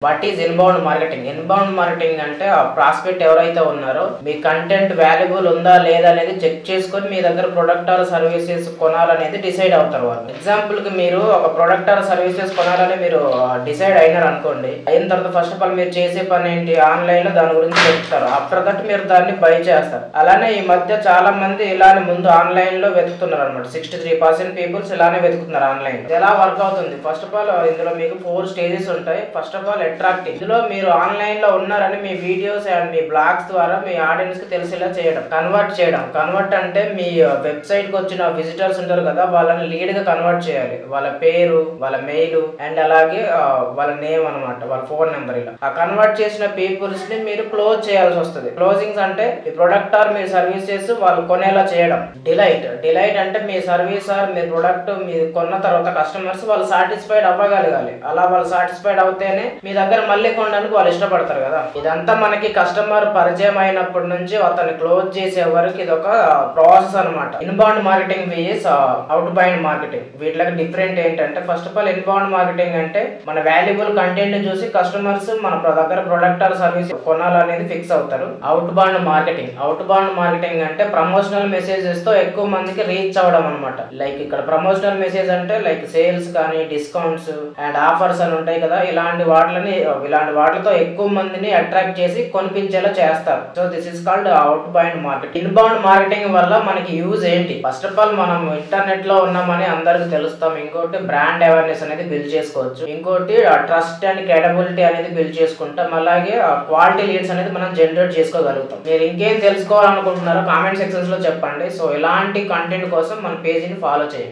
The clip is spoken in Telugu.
What is inbound marketing? Inbound marketing అంటే ఆ ప్రాస్పెక్ట్ ఎవరైతే ఉన్నారో మీ కంటెంట్ వాల్యుబుల్ ఉందా లేదా అనేది చెక్ చేసుకొని మీ దగ్గర ప్రొడక్ట్ ఆర్ సర్వీసెస్ కొనాలనేది డిసైడ్ అవుతారు వాళ్ళు. ఎగ్జాంపుల్ కి మీరు ఒక ప్రొడక్ట్ ఆర్ సర్వీసెస్ కొనాలని మీరు డిసైడ్ అయినారు అనుకోండి. అయిన తర్వాత ఫస్ట్ ఆఫ్ ఆల్ మీరు చేసే పని ఏంటి, ఆన్లైన్ లో దాని గురించి వెతుకుతారు. ఆఫ్టర్ దట్ మీరు దాన్ని బై చేస్తారు. అలానే ఈ మధ్య చాలా మంది ఇలానే ముందు ఆన్లైన్ లో వెతుకుతున్నారు అనమాట. 63% పీపుల్స్ ఇలానే వెతుకుతున్నారు ఆన్లైన్. ఎలా వర్క్ అవుతుంది? ఫస్ట్ ఆఫ్ ఆల్ ఇందులో మీకు 4 స్టేజెస్ ఉంటాయి. First of all attracting. ఇందులో మీరు ఆన్లైన్ లో ఉన్నారని మీ వీడియోస్ అండ్ మీ బ్లాగ్స్ ద్వారా మీ ఆడియన్స్ కి తెలిసేలా చేయడం. కన్వర్ట్ చేయడం. కన్వర్ట్ అంటే మీ వెబ్సైట్ కి వచ్చిన విజిటర్స్ ఉంటారు కదా, వాళ్ళని లీడ్ గా కన్వర్ట్ చేయాలి. వాళ్ళ పేరు, వాళ్ళ మెయిల్ అండ్ అలాగే వాళ్ళ నేమ్ అనమాట, వాళ్ళ ఫోన్ నెంబర్. ఇలా ఆ కన్వర్ట్ చేసిన పీపుల్స్ ని మీరు క్లోజ్ చేయాల్సి వస్తుంది. క్లోజింగ్స్ అంటే ఈ ప్రొడక్ట్ ఆర్ మీ సర్వీసెస్ వాళ్ళు కొనేలా చేయడం. డిలైట్ అంటే మీ సర్వీస్ ఆర్ మీ ప్రొడక్ట్ మీరు కొన్న తర్వాత కస్టమర్స్ వాళ్ళు సాటిస్ఫైడ్ అవ్వగలగాలి. అలా వాళ్ళు సాటిస్ఫైడ్ అవుతేనే మీ దగ్గర మళ్ళీ కొనడానికి వాళ్ళు ఇష్టపడతారు కదా. ఇదంతా మనకి కస్టమర్ పరిచయం అయినప్పటి నుంచి అతన్ని క్లోజ్ చేసే వరకు ఇది ఒక ప్రాసెస్ అనమాట. ఇన్బౌండ్ మార్కెటింగ్ వేస్ అవుట్ బౌండ్ మార్కెటింగ్. వీటికి డిఫరెంట్ ఏంటంటే, first of all inbound marketing అంటే మన వాల్యుబుల్ కంటెంట్ చూసి కస్టమర్స్ మన దగ్గర ప్రొడక్ట్ ఆర్ సర్వీస్ కొనాలనేది ఫిక్స్ అవుతారు. అవుట్ బౌండ్ మార్కెటింగ్ అంటే ప్రమోషనల్ మెసేజెస్ తో ఎక్కువ మందికి రీచ్ అవ్వడం అనమాట. లైక్ ఇక్కడ ప్రమోషనల్ మెసేజ్ అంటే లైక్ సేల్స్ కానీ, డిస్కౌంట్స్ అండ్ ఆఫర్స్ అని ఉంటాయి కదా, ఇలాంటి వాటితో ఎక్కువ మందిని అట్రాక్ట్ చేసి కొనిపించేలా చేస్తారు. So this is called out bound marketing. Inbound marketing వల్ల మనకి యూజ్ ఏంటి? ఫస్ట్ ఆఫ్ ఆల్ మనం ఇంటర్నెట్ లో ఉన్నామని అందరికి తెలుస్తాం. ఇంకోటి బ్రాండ్ అవేర్నెస్ అనేది బిల్డ్ చేసుకోవచ్చు. ఇంకోటి ట్రస్ట్ అండ్ క్రెడిబిలిటీ అనేది బిల్డ్ చేసుకుంటాం. అలాగే క్వాలిటీ లీడ్స్ అనేది మనం జనరేట్ చేసుకోగలుగుతాం. మీరు ఇంకేం తెలుసుకోవాలనుకుంటున్నారో కామెంట్ సెక్షన్స్ లో చెప్పండి. సో ఇలాంటి కంటెంట్ కోసం మన పేజీని ఫాలో చేయండి.